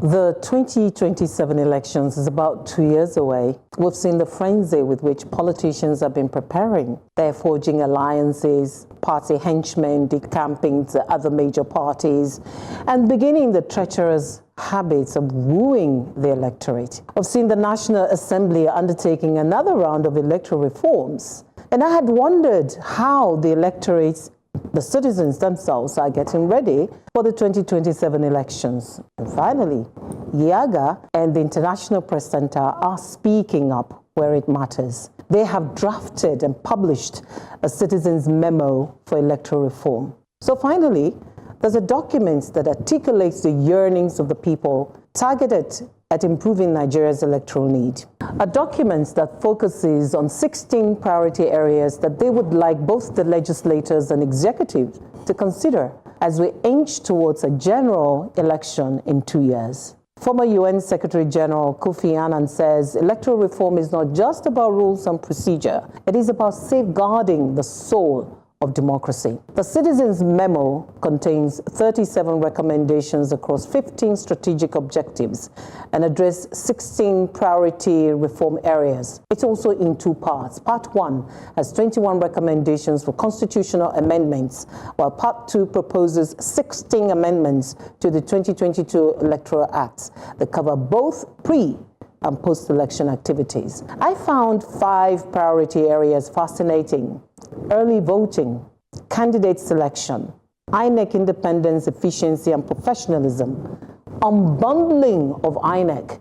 The 2027 elections is about 2 years away. We've seen the frenzy with which politicians have been preparing. They're forging alliances, party henchmen, decamping to other major parties, and beginning the treacherous habits of wooing the electorate. We've seen the National Assembly undertaking another round of electoral reforms. And I had wondered how the electorates, the citizens themselves, are getting ready for the 2027 elections. And finally, Yiaga and the International Press Center are speaking up where it matters. They have drafted and published a citizens' memo for electoral reform. So finally, there's a document that articulates the yearnings of the people targeted at improving Nigeria's electoral need. A document that focuses on 16 priority areas that they would like both the legislators and executives to consider as we inch towards a general election in 2 years. Former UN Secretary General Kofi Annan says electoral reform is not just about rules and procedure. It is about safeguarding the soul of democracy. The Citizens Memo contains 37 recommendations across 15 strategic objectives and address 16 priority reform areas. It's also in two parts. Part 1 has 21 recommendations for constitutional amendments, while Part 2 proposes 16 amendments to the 2022 Electoral Act that cover both pre- and post-election activities. I found 5 priority areas fascinating: early voting, candidate selection, INEC independence, efficiency, and professionalism, unbundling of INEC,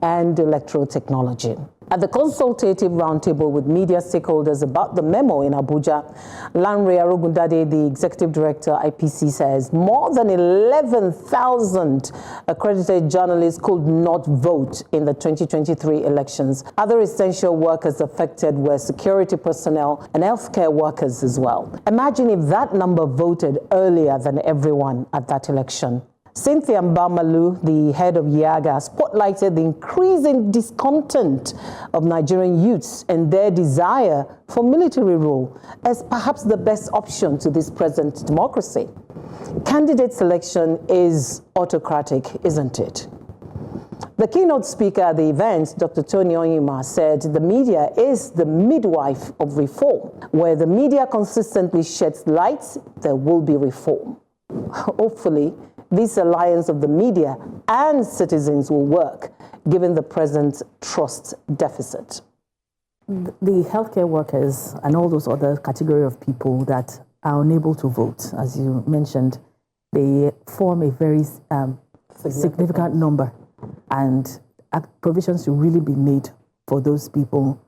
and electoral technology. At the consultative roundtable with media stakeholders about the memo in Abuja, Lanre Arogundade, the executive director, IPC, says more than 11,000 accredited journalists could not vote in the 2023 elections. Other essential workers affected were security personnel and healthcare workers as well. Imagine if that number voted earlier than everyone at that election. Cynthia Mbamalu, the head of Yiaga, spotlighted the increasing discontent of Nigerian youths and their desire for military rule as perhaps the best option to this present democracy. Candidate selection is autocratic, isn't it? The keynote speaker at the event, Dr. Tony Onyema, said the media is the midwife of reform. Where the media consistently sheds light, there will be reform. Hopefully, this alliance of the media and citizens will work, given the present trust deficit. The healthcare workers and all those other category of people that are unable to vote, as you mentioned, they form a very significant number, and provisions should really be made for those people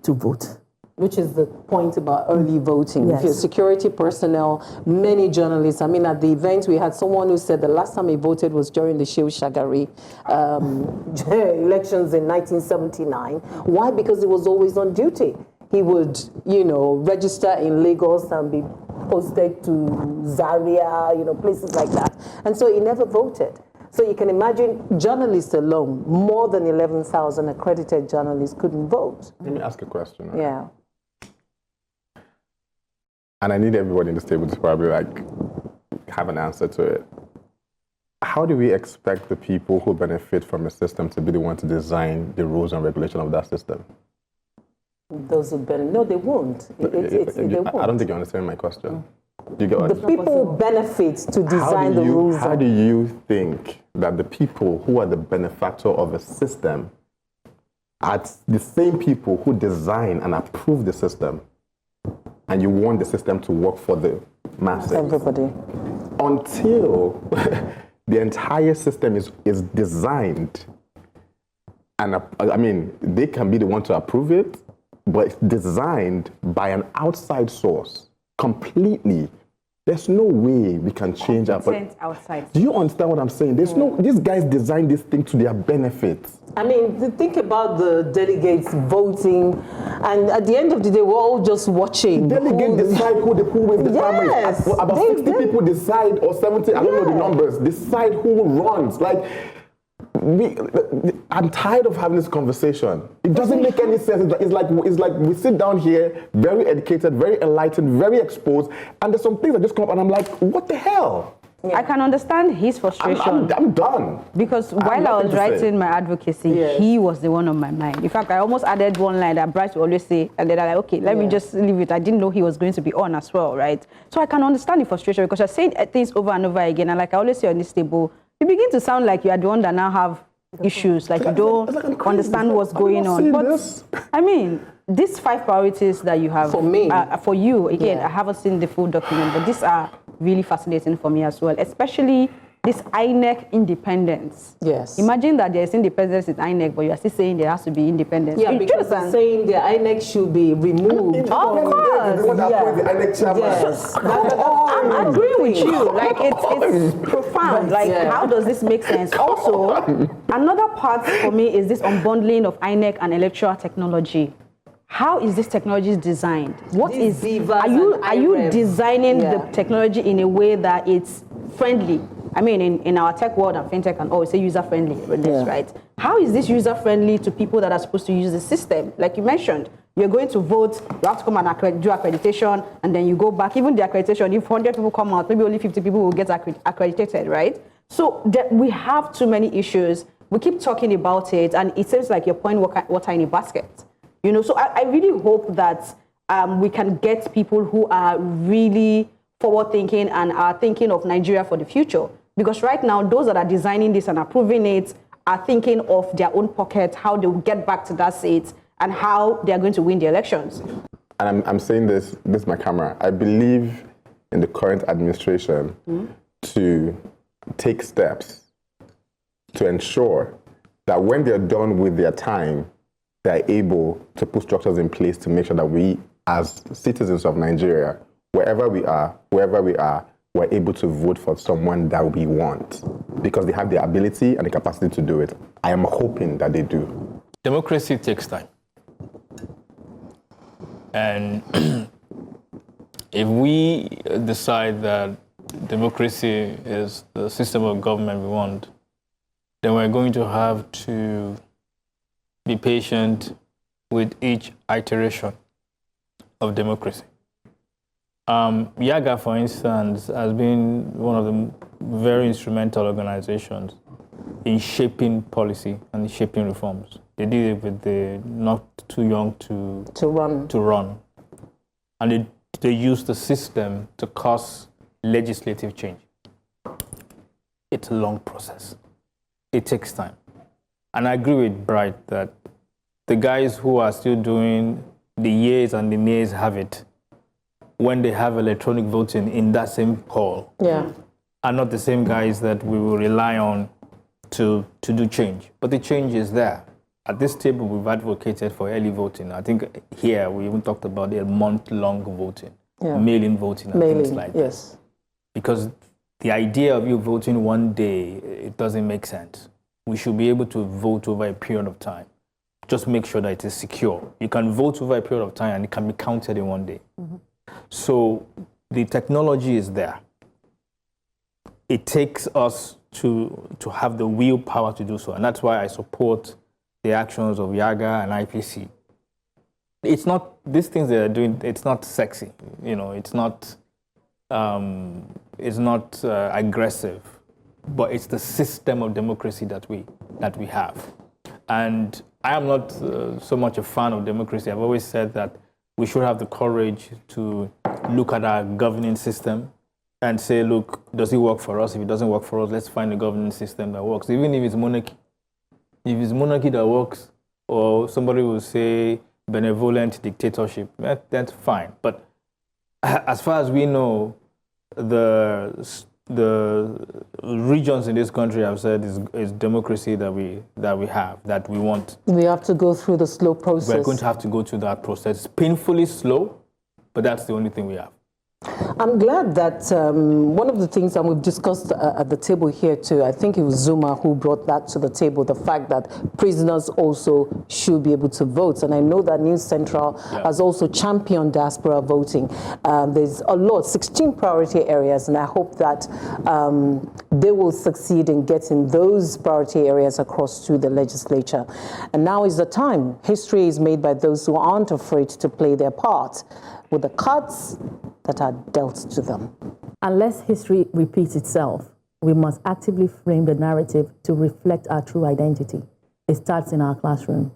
to vote. Which is the point about early voting. Yes. If you're security personnel, many journalists, I mean, at the event, we had someone who said the last time he voted was during the Shehu Shagari elections in 1979. Why? Because he was always on duty. He would, register in Lagos and be posted to Zaria, places like that. And so he never voted. So you can imagine journalists alone, more than 11,000 accredited journalists couldn't vote. Let me ask a question. Right? Yeah. And I need everybody in this table to probably have an answer to it. How do we expect the people who benefit from a system to be the ones to design the rules and regulation of that system? Those who benefit, no, they won't. They won't. I don't think you understand my question. Do you get what the people who benefit to design the rules. How do you think that the people who are the benefactor of a system are the same people who design and approve the system, and you want the system to work for the masses? Everybody. Until the entire system is designed, and they can be the one to approve it, but it's designed by an outside source completely. There's no way we can change our... outside. Do you understand what I'm saying? There's no... These guys designed this thing to their benefit. I mean, think about the delegates voting, and at the end of the day, we're all just watching. Delegates decide who wins the primary. Yes. About 60 people decide, or 70, I don't know the numbers, decide who runs. I'm tired of having this conversation. It doesn't make any sense. It's like we sit down here, very educated, very enlightened, very exposed, and there's some things that just come up, and I'm like, what the hell? I can understand his frustration. I'm done. Because while I was writing my advocacy, he was the one on my mind. In fact, I almost added one line that Bryce would always say, and then I'm like, okay, let me just leave it. I didn't know he was going to be on as well, right? So I can understand the frustration because you're saying things over and over again. And like I always say on this table, you begin to sound like you are the one that now have issues, like you don't understand what's going on. But I mean, these 5 priorities that you have, for me, for you, again, I haven't seen the full document, but these are really fascinating for me as well, especially this INEC independence. Yes. Imagine that there's independence in INEC, but you are still saying there has to be independence. Yeah, because they're saying the INEC should be removed. Of course. Yes. I'm agreeing with you. Like, it's profound. Like, how does this make sense? Also, another part for me is this unbundling of INEC and electoral technology. How is this technology designed? Are you designing the technology in a way that it's friendly? I mean, in our tech world and fintech and all, we say user-friendly, right? How is this user-friendly to people that are supposed to use the system? Like you mentioned, you're going to vote, you have to come and do accreditation, and then you go back. Even the accreditation, if 100 people come out, maybe only 50 people will get accredited, right? So we have too many issues. We keep talking about it, and it seems like you're pouring water in a basket. You know, so I really hope that we can get people who are really forward-thinking and are thinking of Nigeria for the future. Because right now, those that are designing this and approving it are thinking of their own pocket, how they will get back to that seat, and how they are going to win the elections. And I'm saying this is my camera. I believe in the current administration to take steps to ensure that when they're done with their time, they're able to put structures in place to make sure that we, as citizens of Nigeria, wherever we are, we're able to vote for someone that we want because they have the ability and the capacity to do it. I am hoping that they do. Democracy takes time. And if we decide that democracy is the system of government we want, then we're going to have to be patient with each iteration of democracy. Yiaga, for instance, has been one of the very instrumental organizations in shaping policy and shaping reforms. They did it with the not too young to run. And they used the system to cause legislative change. It's a long process. It takes time. And I agree with Bright that the guys who are still doing the yeas and the nays have it when they have electronic voting in that same poll are not the same guys that we will rely on to do change. But the change is there. At this table, we've advocated for early voting. I think here we even talked about a month-long voting, mail-in voting and things like that. Because the idea of you voting one day, it doesn't make sense. We should be able to vote over a period of time. Just make sure that it is secure. You can vote over a period of time and it can be counted in one day. So the technology is there. It takes us to have the willpower to do so. And that's why I support the actions of Yiaga and IPC. It's not, these things they are doing, it's not sexy. You know, it's not aggressive, but it's the system of democracy that we have. And I am not so much a fan of democracy. I've always said that we should have the courage to look at our governing system and say, look, does it work for us? If it doesn't work for us, let's find a governing system that works. Even if it's monarchy. If it's monarchy that works, or somebody will say benevolent dictatorship, that's fine. But as far as we know, the regions in this country, I've said, is democracy that we want. We have to go through the slow process. We're going to have to go through that process. It's painfully slow, but that's the only thing we have. I'm glad that one of the things, and we've discussed at the table here too, I think it was Zuma who brought that to the table, the fact that prisoners also should be able to vote. And I know that News Central has also championed diaspora voting. There's a lot, 16 priority areas, and I hope that they will succeed in getting those priority areas across to the legislature. And now is the time. History is made by those who aren't afraid to play their part with the cards that are dealt to them. Unless history repeats itself, we must actively frame the narrative to reflect our true identity. It starts in our classroom.